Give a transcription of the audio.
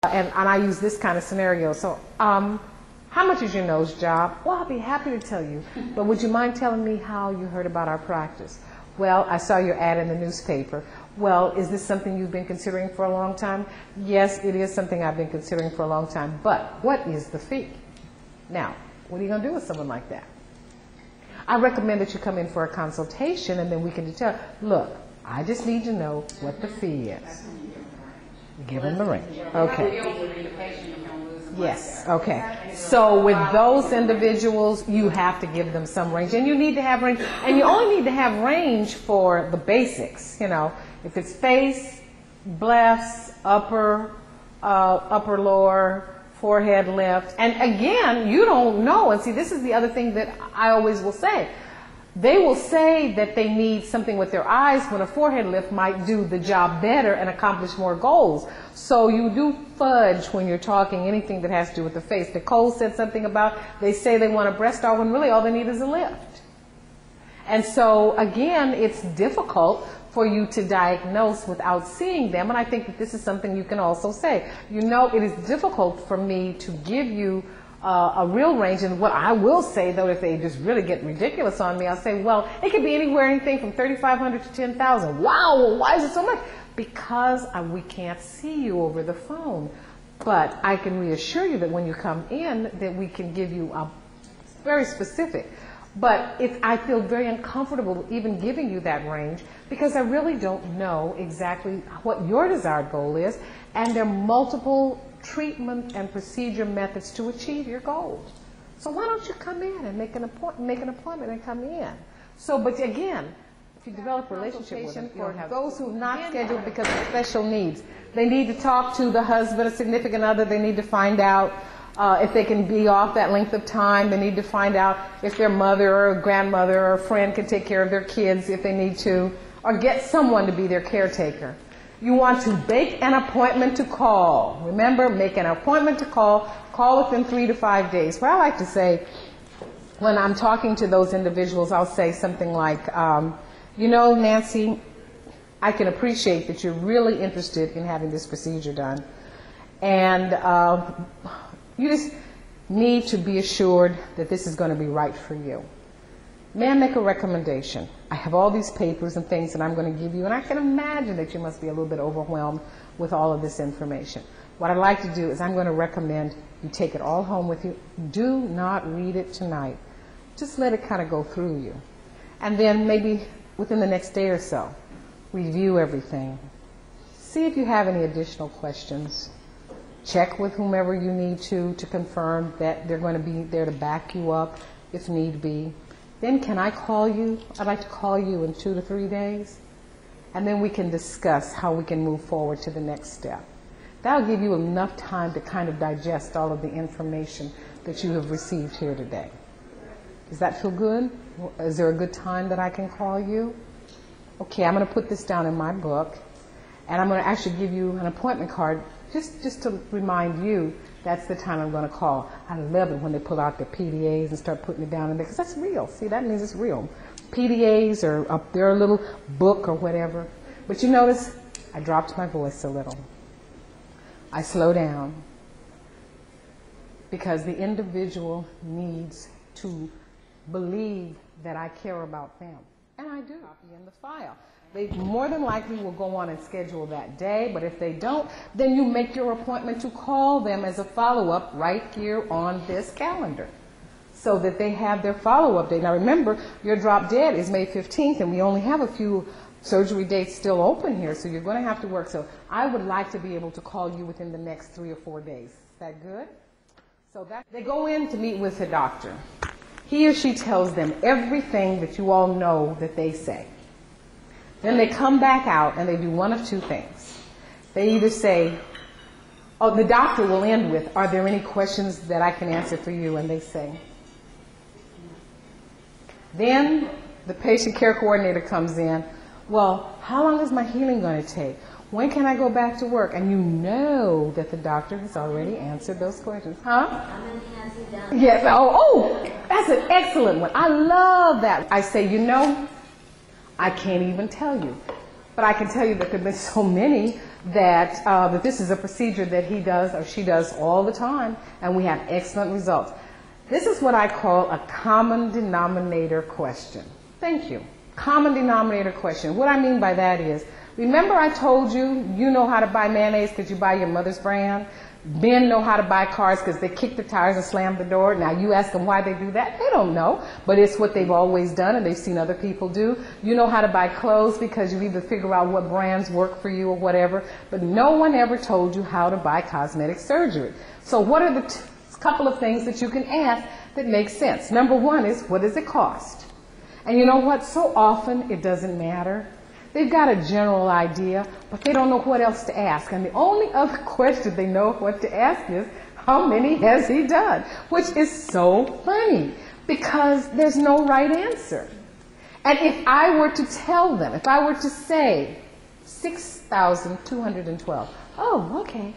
And I use this kind of scenario. So, how much is your nose job? Well, I'll be happy to tell you. But would you mind telling me how you heard about our practice? Well, I saw your ad in the newspaper. Well, is this something you've been considering for a long time? Yes, it is something I've been considering for a long time. But what is the fee? Now, what are you going to do with someone like that? I recommend that you come in for a consultation, and then we can determine, look, I just need to know what the fee is. Give them the range. Okay. Yes. Okay. So with those individuals, you have to give them some range, and you need to have range, and you only need to have range for the basics. You know, if it's face, breasts, upper, lower, forehead, lift, and again, you don't know. And see, this is the other thing that I always will say. They will say that they need something with their eyes when a forehead lift might do the job better and accomplish more goals. So you do fudge when you're talking anything that has to do with the face. Nicole said something about they say they want a breast star when really all they need is a lift. And so again, it's difficult for you to diagnose without seeing them. And I think that this is something you can also say. You know, it is difficult for me to give you a real range, and what I will say, though, if they just really get ridiculous on me, I'll say, well, it could be anywhere, anything from $3,500 to $10,000. Wow, well, why is it so much? Because we can't see you over the phone. But I can reassure you that when you come in, that we can give you a very specific. But I feel very uncomfortable even giving you that range because I really don't know exactly what your desired goal is, and there are multiple treatment and procedure methods to achieve your goals. So why don't you come in and make an appointment and come in? So, but again, if you develop a relationship with them, for those who have not scheduled because of special needs, they need to talk to the husband, a significant other. They need to find out if they can be off that length of time. They need to find out if their mother or grandmother or a friend can take care of their kids if they need to, or get someone to be their caretaker. You want to make an appointment to call. Remember, make an appointment to call. Call within 3 to 5 days. What I like to say when I'm talking to those individuals, I'll say something like, you know, Nancy, I can appreciate that you're really interested in having this procedure done. And you just need to be assured that this is going to be right for you. May I make a recommendation? I have all these papers and things that I'm going to give you, and I can imagine that you must be a little bit overwhelmed with all of this information. What I'd like to do is I'm going to recommend you take it all home with you. Do not read it tonight. Just let it kind of go through you. And then maybe within the next day or so, review everything. See if you have any additional questions. Check with whomever you need to confirm that they're going to be there to back you up if need be. Then can I call you? I'd like to call you in 2 to 3 days. And then we can discuss how we can move forward to the next step. That'll give you enough time to kind of digest all of the information that you have received here today. Does that feel good? Is there a good time that I can call you? Okay, I'm going to put this down in my book. And I'm going to actually give you an appointment card just to remind you that's the time I'm going to call. I love it when they pull out their PDAs and start putting it down in there, because that's real. See, that means it's real. PDAs or up there, a little book or whatever. But you notice I dropped my voice a little. I slow down because the individual needs to believe that I care about them. And I do. Copy in the file. They more than likely will go on and schedule that day, but if they don't, then you make your appointment to call them as a follow-up right here on this calendar so that they have their follow-up date. Now remember, your drop dead is May 15th, and we only have a few surgery dates still open here, so you're going to have to work. So I would like to be able to call you within the next 3 or 4 days. Is that good? So they go in to meet with the doctor. He or she tells them everything that you all know that they say. Then they come back out and they do one of two things. They either say, oh, the doctor will end with, are there any questions that I can answer for you? And they say. Then the patient care coordinator comes in, well, how long is my healing going to take? When can I go back to work? And you know that the doctor has already answered those questions. Huh? How many has he done? Yes. Oh, that's an excellent one. I love that. I say, you know, I can't even tell you. But I can tell you that there have been so many that, that this is a procedure that he does or she does all the time, and we have excellent results. This is what I call a common denominator question. Thank you. Common denominator question. What I mean by that is, remember I told you, you know how to buy mayonnaise because you buy your mother's brand? Men know how to buy cars because they kick the tires and slam the door. Now you ask them why they do that. They don't know, but it's what they've always done and they've seen other people do. You know how to buy clothes because you either figure out what brands work for you or whatever, but no one ever told you how to buy cosmetic surgery. So what are the couple of things that you can ask that make sense? Number one is, what does it cost? And you know what? So often it doesn't matter. They've got a general idea, but they don't know what else to ask. And the only other question they know what to ask is, how many has he done? Which is so funny because there's no right answer. And if I were to tell them, if I were to say 6,212, oh, okay.